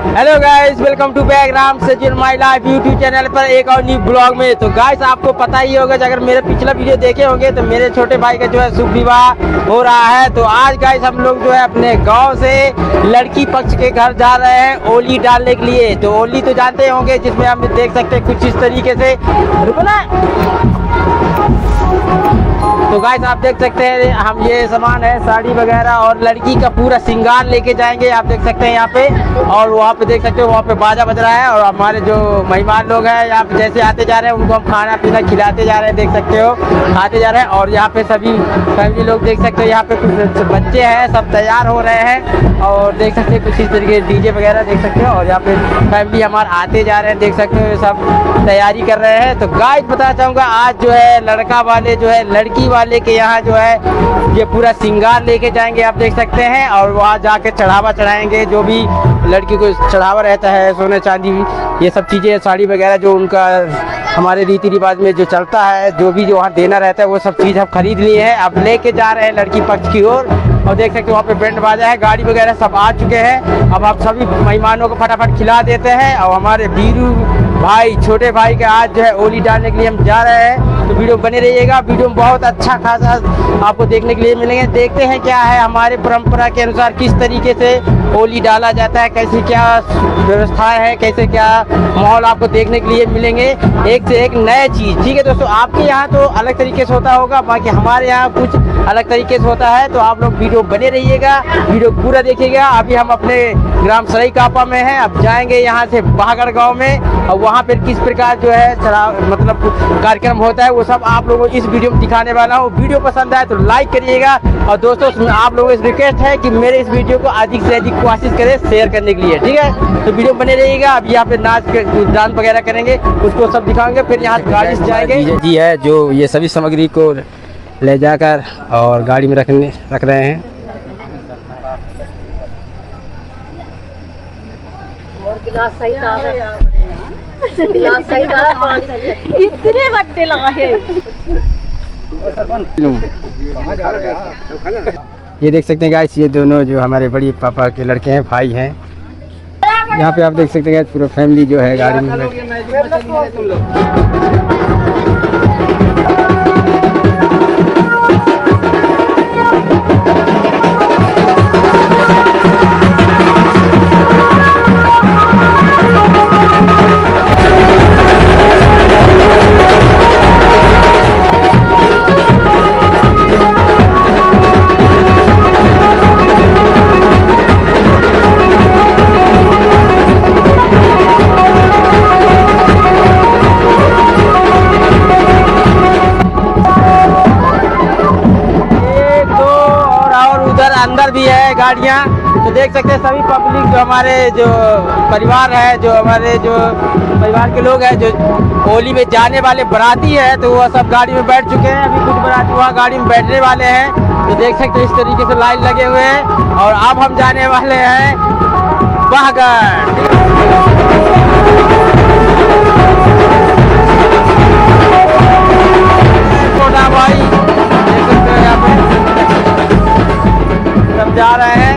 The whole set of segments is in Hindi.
Hello guys, welcome to back Ram Sachin my life YouTube channel पर एक और न्यू ब्लॉग में। तो गाइस आपको पता ही होगा, अगर मेरे पिछला वीडियो देखे होंगे तो मेरे छोटे भाई का जो है शुभ विवाह हो रहा है। तो आज गाइस हम लोग जो है अपने गांव से लड़की पक्ष के घर जा रहे हैं ओली डालने के लिए। तो ओली तो जानते होंगे, जिसमें हम देख सकते हैं कुछ इस तरीके से। रुको ना। तो गाइस आप देख सकते हैं हम ये सामान है साड़ी वगैरह और लड़की का पूरा श्रृंगार लेके जाएंगे। आप देख सकते हैं यहाँ पे, और वहाँ पे देख सकते हो वहाँ पे बाजा बज रहा है। और हमारे जो मेहमान लोग हैं यहाँ पे जैसे आते जा रहे हैं उनको हम खाना पीना खिलाते जा रहे हैं, देख सकते हो खाते जा रहे हैं। और यहाँ पे सभी फैमिली लोग देख सकते हो, यहाँ पे कुछ बच्चे हैं सब तैयार हो रहे हैं और देख सकते हैं कुछ इस तरीके डीजे वगैरह देख सकते हो। और यहाँ पे फैमिली हमारे आते जा रहे हैं, देख सकते हो सब तैयारी कर रहे हैं। तो गाइस बताना चाहूँगा आज जो है लड़का वाले जो है लड़की वाले के यहाँ जो है ये पूरा श्रृंगार लेके जाएंगे, आप देख सकते हैं। और वहाँ जाके चढ़ावा चढ़ाएंगे, जो भी लड़की को चढ़ावा रहता है सोने चांदी ये सब चीज़ें, साड़ी वगैरह जो उनका हमारे रीति रिवाज में जो चलता है, जो भी जो वहाँ देना रहता है वो सब चीज़ हम खरीद लिए हैं। अब लेके जा रहे हैं लड़की पक्ष की ओर। और देख सकते हो वहाँ पे बैंड बाजा है, गाड़ी वगैरह सब आ चुके हैं। अब आप सभी मेहमानों को फटाफट खिला देते हैं। और हमारे बीरू भाई छोटे भाई के आज जो है ओली डालने के लिए हम जा रहे हैं। तो वीडियो बने रहिएगा, वीडियो में बहुत अच्छा खासा आपको देखने के लिए मिलेंगे। देखते हैं क्या है हमारे परंपरा के अनुसार किस तरीके से ओली डाला जाता है, कैसी क्या व्यवस्थाएं है, कैसे क्या माहौल आपको देखने के लिए मिलेंगे। एक से एक नए चीज़, ठीक है दोस्तों। आपके यहाँ तो अलग तरीके से होता होगा, बाकी हमारे यहाँ कुछ अलग तरीके से होता है। तो आप लोग वीडियो बने रहिएगा, वीडियो पूरा देखिएगा। अभी हम अपने ग्राम सराई कापा में हैं, अब जाएंगे यहाँ से बहागढ़ गाँव में। और वहाँ पर किस प्रकार जो है मतलब कार्यक्रम होता है वो सब आप लोगों को इस वीडियो में दिखाने वाला हूँ। वीडियो पसंद आए तो लाइक करिएगा। और दोस्तों आप लोगों से रिक्वेस्ट है कि मेरे इस वीडियो को अधिक से अधिक कोशिश करें शेयर करने के लिए, ठीक है। तो वीडियो बने रहिएगा। अब यहाँ पे नाच डांस वगैरह करेंगे, उसको सब दिखाएंगे, फिर यहाँ गाड़ी से जाएंगे। जी है जो ये सभी सामग्री को ले जाकर और गाड़ी में रख रहे हैं। इतने बट्टे लगाए। ये देख सकते हैं गाइस, ये दोनों जो हमारे बड़ी पापा के लड़के हैं, भाई हैं। यहाँ पे आप देख सकते हैं पूरा फैमिली जो है गाड़ी में अंदर भी है गाड़ियाँ। तो देख सकते हैं सभी पब्लिक जो हमारे जो परिवार है, जो हमारे जो परिवार के लोग हैं जो होली में जाने वाले बाराती है, तो वो सब गाड़ी में बैठ चुके हैं। अभी कुछ बाराती वहाँ गाड़ी में बैठने वाले हैं। तो देख सकते हैं इस तरीके से लाइन लगे हुए हैं। और अब हम जाने वाले हैं बहागढ़। छोटा भाई देख सकते हैं यहाँ पे सब जा रहे हैं।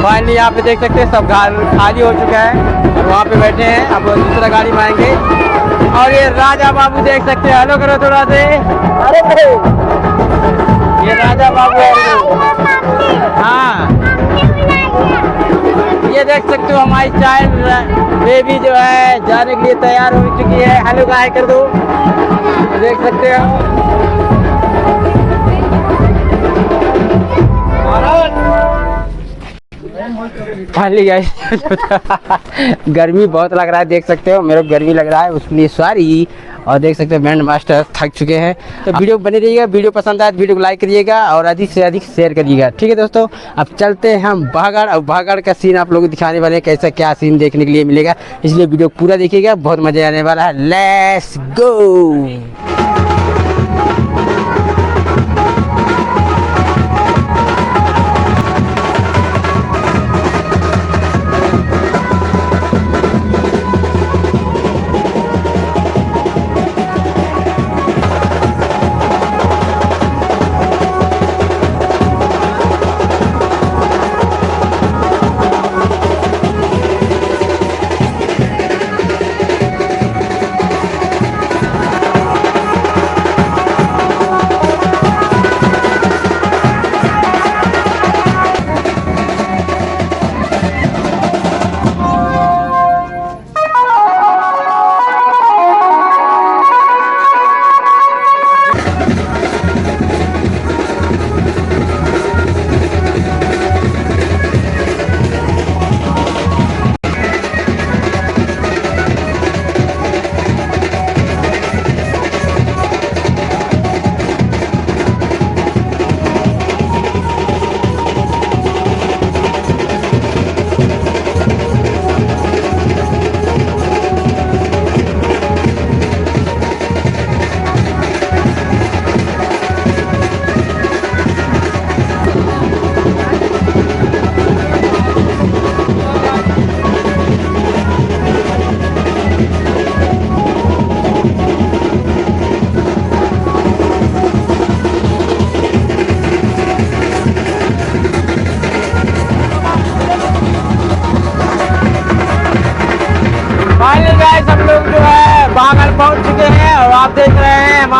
फाइनली यहाँ पे देख सकते हैं सब खाली हो चुका है और वहाँ पे बैठे हैं। अब दूसरा गाड़ी में आएंगे। और ये राजा बाबू देख सकते हैं, हेलो करो थोड़ा से। अरे ये राजा बाबू है। हाँ ये देख सकते हो हमारी चाइल्ड बेबी जो है जाने के लिए तैयार हो चुकी है। हेलो गाय कर दो, देख सकते हो। फाइनली गाइस गर्मी बहुत लग रहा है, देख सकते हो मेरे को गर्मी लग रहा है, उसके लिए सॉरी। और देख सकते हो बैंड मास्टर थक चुके हैं। तो वीडियो बने रहिएगा, वीडियो पसंद आए तो वीडियो को लाइक करिएगा और अधिक से अधिक शेयर करिएगा, ठीक है दोस्तों। अब चलते हैं हम बहागढ़। और बहागढ़ का सीन आप लोगों को दिखाने वाले हैं, कैसा क्या सीन देखने के लिए मिलेगा, इसलिए वीडियो पूरा देखिएगा, बहुत मजा आने वाला है। Let's go.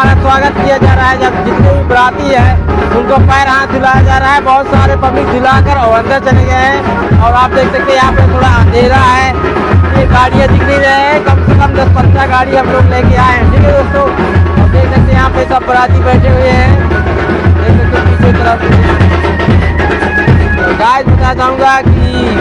हमारा स्वागत किया जा रहा है। जब जितने भी बराती है उनको पैर हाथ धुलाया जा रहा है। बहुत सारे पब्लिक धुलाकर और अंदर चले गए हैं। और आप देख सकते हैं यहाँ पे थोड़ा अंधेरा है, ये गाड़ियाँ दिख नहीं रहे हैं। कम से कम 10-15 गाड़ी हम लोग लेके आए हैं। ठीक है दोस्तों, और देख सकते हैं यहाँ पे सब बराती बैठे हुए हैं। देख सकते हैं पीछे तरफ। गाइस बताना चाहूँगा कि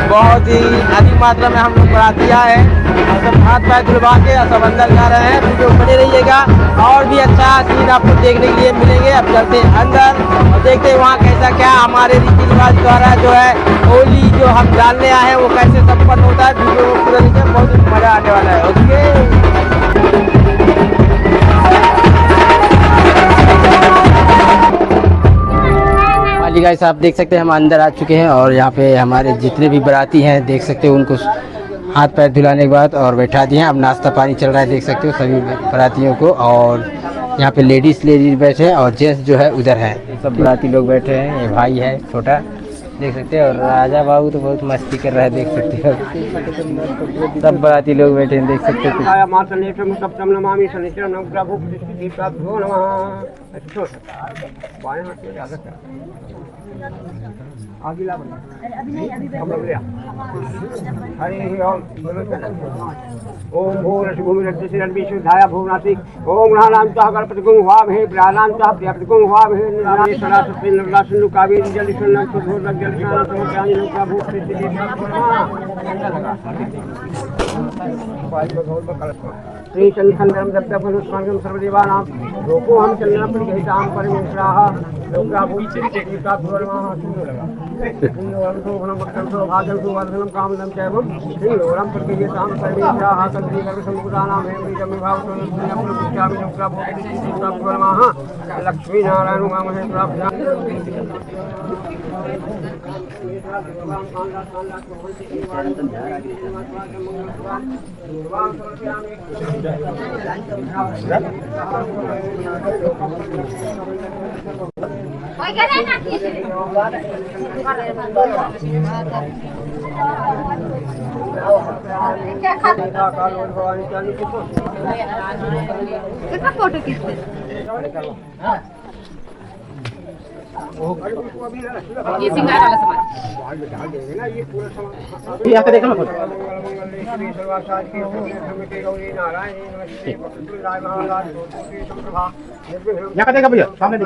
बहुत ही अधिक मात्रा में हम लोग बराती आए हैं और सब हाथ पैर धुलवा के सब अंदर जा रहे हैं। वीडियो बने रहिएगा और भी अच्छा सीन आपको देखने के लिए मिलेंगे। अब चलते हैं अंदर और देखते हैं वहाँ कैसा क्या हमारे रीति रिवाज द्वारा जो है होली जो हम डालने आए हैं वो कैसे संपन्न होता है। वीडियो को पूरा देखिए, बहुत ही मज़ा आने वाला है। ओके गाइस, आप देख सकते हैं हम अंदर आ चुके हैं और यहाँ पे हमारे जितने भी बराती हैं देख सकते हो उनको हाथ पैर धुलाने के बाद और बैठा दिए हैं। अब नाश्ता पानी चल रहा है, देख सकते हो सभी बरातियों को। और यहाँ पे लेडीज बैठे हैं और जेंट्स जो है उधर है। सब बराती लोग बैठे हैं। ये भाई है छोटा, देख सकते हैं। और राजा बाबू तो बहुत मस्ती कर रहा है, देख सकते हो। सब बराती लोग बैठे हैं, देख सकते हो। ओम भूरभूमिधाया भूनासी ओम नाम चाह गणपति गुं हुआ भे प्राणाम चाह प्रियपति गुं हुआ भे निर्वाणी सदा सत्य निर्वाला सिंधु कावेरी जल स्नान सुधोर जल स्नान तो ज्ञानी लोक का भूख से श्री चंद्रम दत्त फलस्वर्गम सर्वदेवानां लोको हम चंद्रम परिहितां परमेश्वराः लोका भूत चित्तिका भुवनमाः सिंधु लगा सिंधु भनम भक्तंसो भागंसो वर्धनम कामदम चैवम सिंधुरम परिहितां परमेश्वराः कल्पि कर्म समुदानां हे विजम विभाव सोनम प्रभुत्यामि लोका भूत चित्तिका भुवनमाः लक्ष्मी नारायण महे प्राप्त कितना फोटो खींचते ये सिंगार वाला सामान ये आके देखो ना फोटो। यहाँ देखा भैया, सामने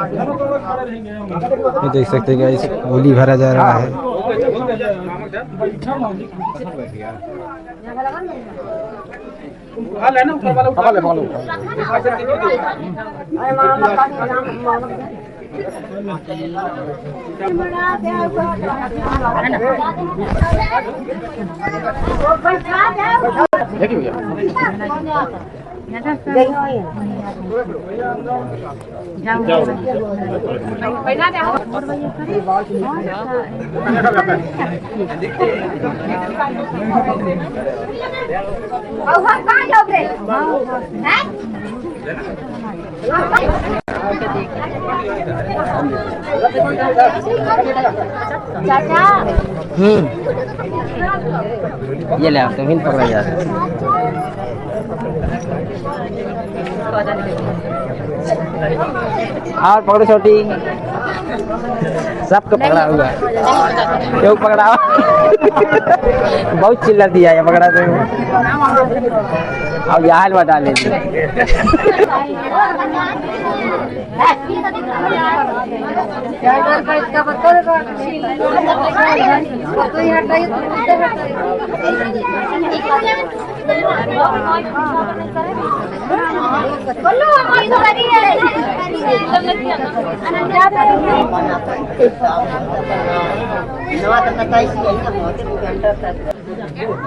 देख सकते हैं गाइस, होली भरा जा रहा है। देखिए चाचा ये ले आप तो हिंद पकड़ा जा रहा है। और पकड़ो छोटी, सबको पकड़ा हुआ है। क्यों पकड़ा हुआ? बहुत चिल्ला दिया है पकड़ा तो। अब यहाँ में डाल लीजिए।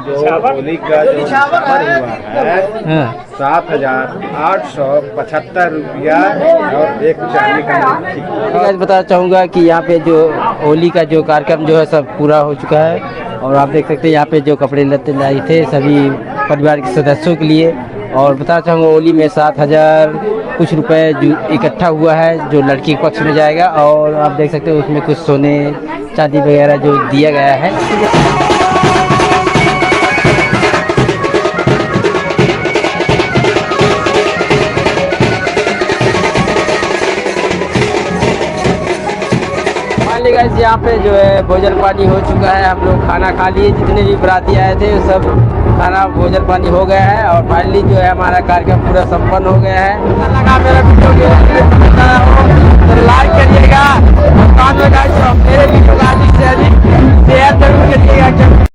जो होली का जो नंबर हुआ है 7,875 रुपया और एक चांदी का मैं बताना चाहूँगा कि यहाँ पे जो होली का जो कार्यक्रम जो है सब पूरा हो चुका है। और आप देख सकते हैं यहाँ पे जो कपड़े लत्ते लाए थे सभी परिवार के सदस्यों के लिए। और बताना चाहूँगा होली में 7,000 कुछ रुपए जो इकट्ठा हुआ है जो लड़की के पक्ष में जाएगा। और आप देख सकते हो उसमें कुछ सोने चांदी वगैरह जो दिया गया है। फाइनली गाइस यहाँ पे जो है भोजन पानी हो चुका है। हम लोग खाना खा लिए, जितने भी बराती आए थे सब खाना भोजन पानी हो गया है और फाइनली जो है हमारा कार्यक्रम पूरा संपन्न हो गया है। अच्छा लगा मेरा वीडियो तो लाइक करिएगा और मेरे वीडियो को अधिक से अधिक शेयर जरूर करिएगा।